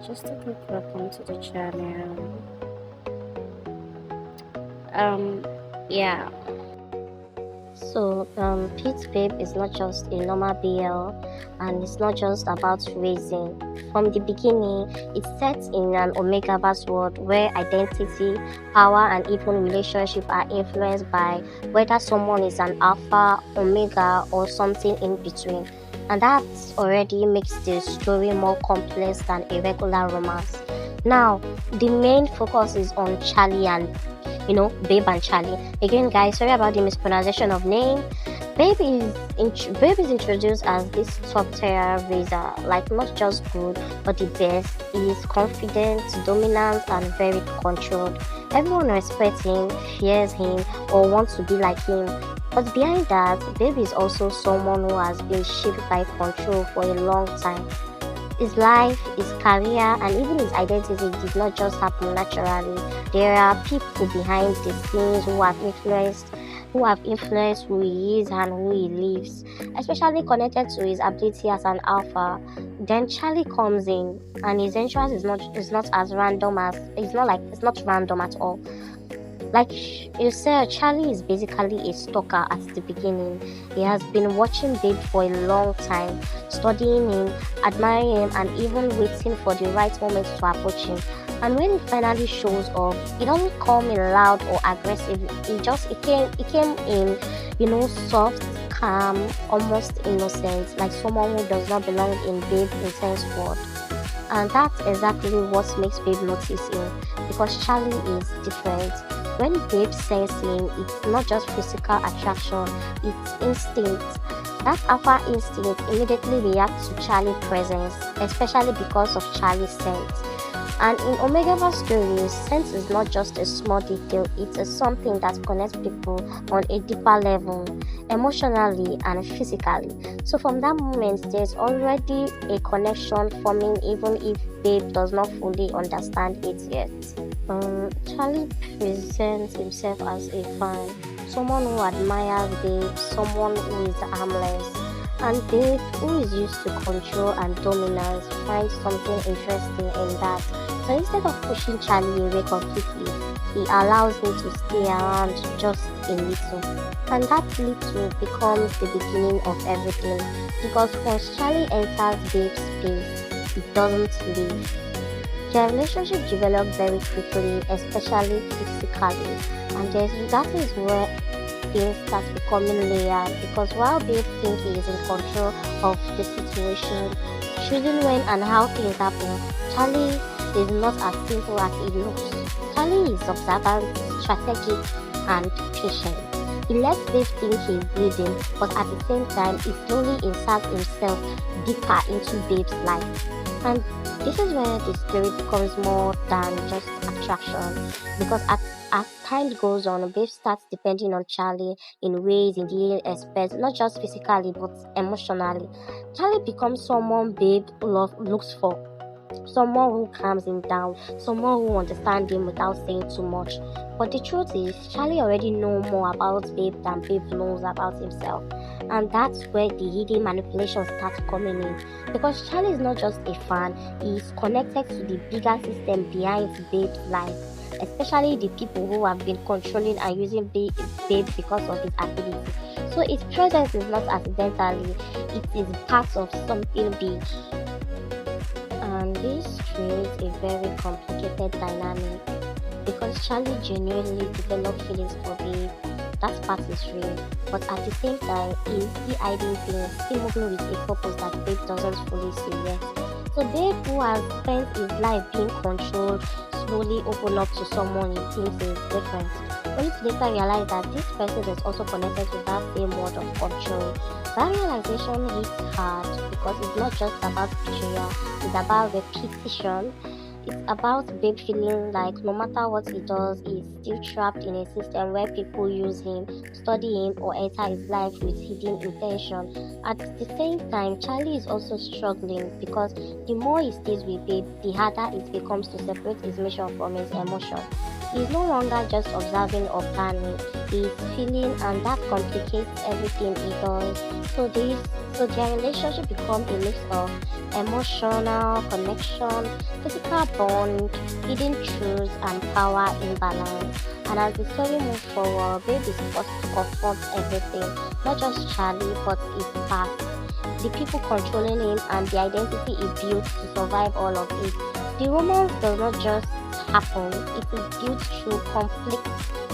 Just a quick welcome to the channel. Yeah. Pete's Babe is not just a normal BL, and it's not just about raising. From the beginning, it's set in an Omega verse world where identity, power, and even relationship are influenced by whether someone is an alpha, omega, or something in between. And that already makes the story more complex than a regular romance. Now, the main focus is on Charlie and Babe and Charlie. Again, guys, sorry about the mispronunciation of name. Babe is introduced as this top tier raiser, like not just good, but the best. He is confident, dominant, and very controlled. Everyone respects him, fears him, or wants to be like him. But behind that, Babe is also someone who has been shaped by control for a long time. His life, his career, and even his identity did not just happen naturally. There are people behind the scenes who have influenced who he is and who he lives, especially connected to his ability as an alpha. Then Charlie comes in, and his entrance is not as random as it's not random at all. Like you said, Charlie is basically a stalker at the beginning. He has been watching Babe for a long time, studying him, admiring him, and even waiting for the right moment to approach him. And when he finally shows up, it doesn't come in loud or aggressive. It came in, soft, calm, almost innocent, like someone who does not belong in Babe's intense world. And that's exactly what makes Babe notice him, because Charlie is different. When Babe sense him, it's not just physical attraction, it's instinct. That alpha instinct immediately reacts to Charlie's presence, especially because of Charlie's scent. And in Omegaverse stories, sense is not just a small detail, it is something that connects people on a deeper level, emotionally and physically. So from that moment, there's already a connection forming even if Babe does not fully understand it yet. Charlie presents himself as a fan, someone who admires Babe, someone who is harmless, and Babe, who is used to control and dominance, finds something interesting in that. So instead of pushing Charlie away completely, he allows him to stay around just a little. And that little becomes the beginning of everything. Because once Charlie enters Babe's space, it doesn't leave. Their relationship develops very quickly, especially physically, and that is where things start becoming layered. Because while Babe thinks he is in control of the situation, choosing when and how things happen, Charlie is not as simple as it looks. Charlie is observant, strategic, and patient. He lets Babe think he's leading, but at the same time, he slowly inserts himself deeper into Babe's life. And this is where the story becomes more than just attraction, because as time goes on, Babe starts depending on Charlie in ways he didn't expect, not just physically but emotionally. Charlie becomes someone Babe looks for, someone who calms him down, someone who understands him without saying too much. But the truth is, Charlie already knows more about Babe than Babe knows about himself. And that's where the hidden manipulation starts coming in. Because Charlie is not just a fan, he is connected to the bigger system behind Babe's life, especially the people who have been controlling and using Babe because of his ability. So his presence is not accidentally, it is part of something big. And this creates a very complicated dynamic, because Charlie genuinely developed feelings for Babe. That part is real, but at the same time, he's still hiding things, still moving with a purpose that Babe doesn't fully see yet. So Babe, who has spent his life being controlled, slowly open up to someone he thinks is different, only to later realize that this person is also connected to that same world of control. That realization hits hard, because it's not just about betrayal, it's about repetition. It's about Babe feeling like no matter what he does, he's still trapped in a system where people use him, study him, or enter his life with hidden intention. At the same time, Charlie is also struggling, because the more he stays with Babe, the harder it becomes to separate his mission from his emotion. He's no longer just observing or planning, he's feeling, and that complicates everything he does. So their relationship becomes a mix of emotional connection, physical bond, hidden truths, and power imbalance. And as the story moves forward, Babe is forced to confront everything, not just Charlie, but his past, the people controlling him, and the identity he built to survive all of it. The romance does not just happen, it is built through conflict,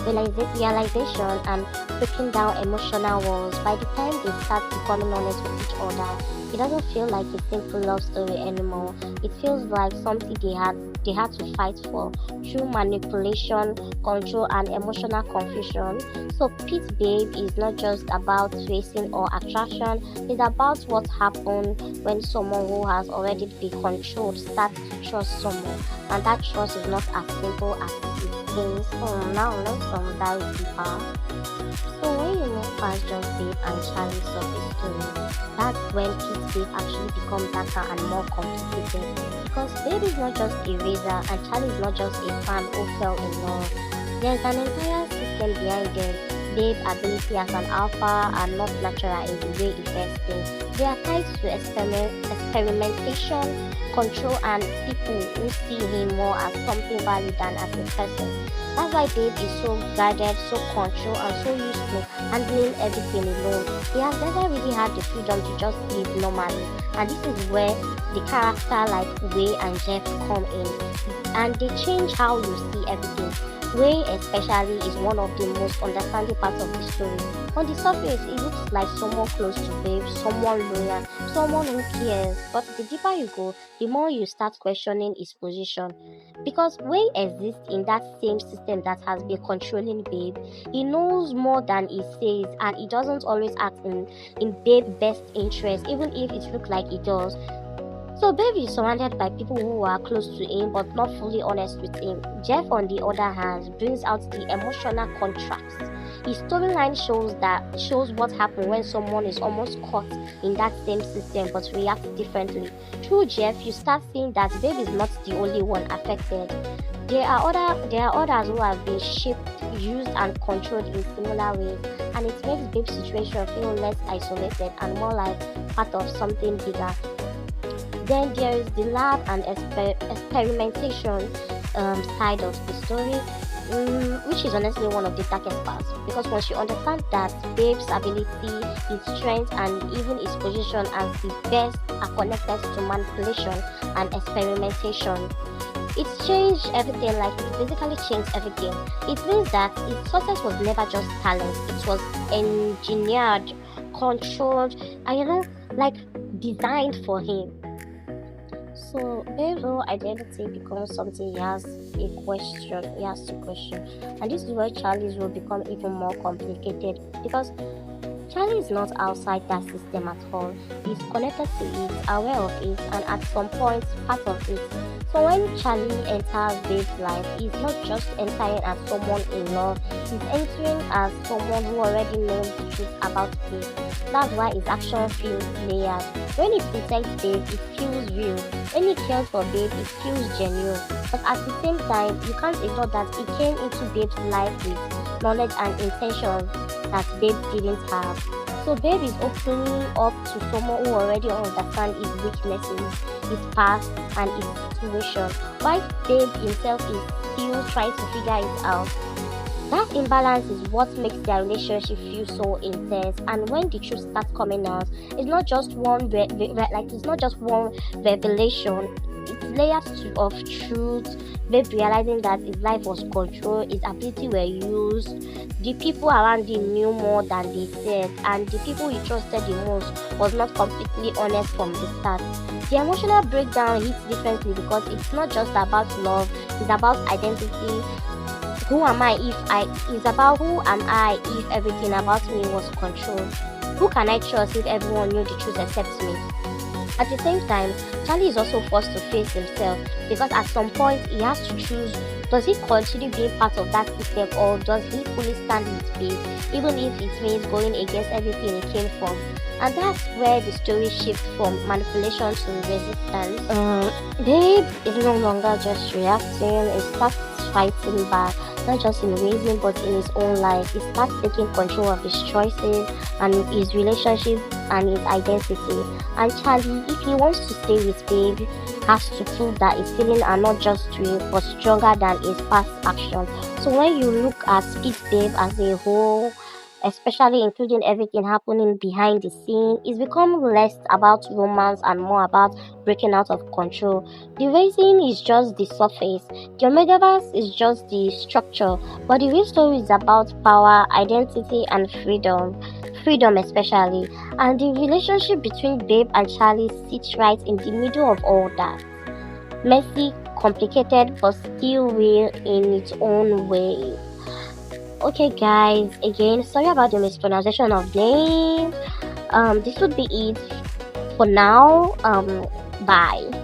realization, and breaking down emotional walls. By the time they start becoming honest with each other, it doesn't feel like a simple love story anymore. It feels like something they had to fight for through manipulation, control, and emotional confusion. So Pete Babe is not just about racing or attraction, it's about what happens when someone who has already been controlled starts to trust someone. And that trust is not as simple as it seems. So now let's dive deeper. So when you move past just Babe and Charlie's surface story, that's when Pete's Babe actually becomes darker and more complicated. Because Babe is not just a raiser and Charlie is not just a fan who fell in love. There's an entire system behind them. Babe's ability as an alpha are not natural in the way it first things. They are tied to experimentation, control, and people who see him more as something valid than as a person. That's why Babe is so guarded, so controlled, and so used to handling everything alone. He has never really had the freedom to just live normally, and this is where the character like Way and Jeff come in, and they change how you see everything. Way especially is one of the most understanding parts of the story. On the surface, it looks like someone close to Babe, someone loyal, someone who cares. But the deeper you go, the more you start questioning his position. Because Way exists in that same system that has been controlling Babe. He knows more than he says, and he doesn't always act in Babe's best interest, even if it looks like he does. So Babe is surrounded by people who are close to him but not fully honest with him. Jeff, on the other hand, brings out the emotional contrast. His storyline shows what happens when someone is almost caught in that same system but reacts differently. Through Jeff, you start seeing that Babe is not the only one affected. There are others who have been shaped, used, and controlled in similar ways, and it makes Babe's situation feel less isolated and more like part of something bigger. Then there is the lab and experimentation side of the story, which is honestly one of the darkest parts. Because once you understand that Babe's ability, his strength, and even his position as the best are connected to manipulation and experimentation, it's changed everything. Like it basically changed everything. It means that his success was never just talent; it was engineered, controlled, and like designed for him. So Babe's whole identity becomes something he has to question. And this is where Charlie's will become even more complicated because Charlie is not outside that system at all. He's connected to it, aware of it, and at some point part of it. So when Charlie enters Babe's life, he's not just entering as someone in love, he's entering as someone who already knows the truth about Babe. That's why his action feels layered. When he protects Babe, it feels real. When he cares for Babe, it feels genuine. But at the same time, you can't ignore that he came into Babe's life with knowledge and intention that Babe didn't have. So Babe is opening up to someone who already understands his weaknesses, his past, and his situation, while Babe himself is still trying to figure it out. That imbalance is what makes their relationship feel so intense. And when the truth starts coming out, it's not just it's not just one revelation. It's layers of truth. Babe realizing that his life was controlled, his ability were used, the people around him knew more than they said, and the people he trusted the most was not completely honest from the start. The emotional breakdown hits differently because it's not just about love, it's about identity. Who am I if I it's about who am I if everything about me was controlled? Who can I trust if everyone knew the truth except me? At the same time, Charlie is also forced to face himself because at some point he has to choose, does he continue being part of that system or does he fully stand with Babe, even if it means going against everything he came from? And that's where the story shifts from manipulation to resistance. Babe is no longer just reacting, he starts fighting back. not just in raising but in his own life. He starts taking control of his choices and his relationship and his identity. And Charlie, if he wants to stay with Babe, has to prove that his feelings are not just real but stronger than his past actions. So when you look at Speed Babe as a whole, especially including everything happening behind the scene, it's become less about romance and more about breaking out of control. The raising is just the surface, the Omegaverse is just the structure, but the real story is about power, identity, and freedom. Freedom, especially, and the relationship between Babe and Charlie sits right in the middle of all that. Messy, complicated, but still real in its own way. Okay, guys, again, sorry about the mispronunciation of names. This would be it for now. Bye.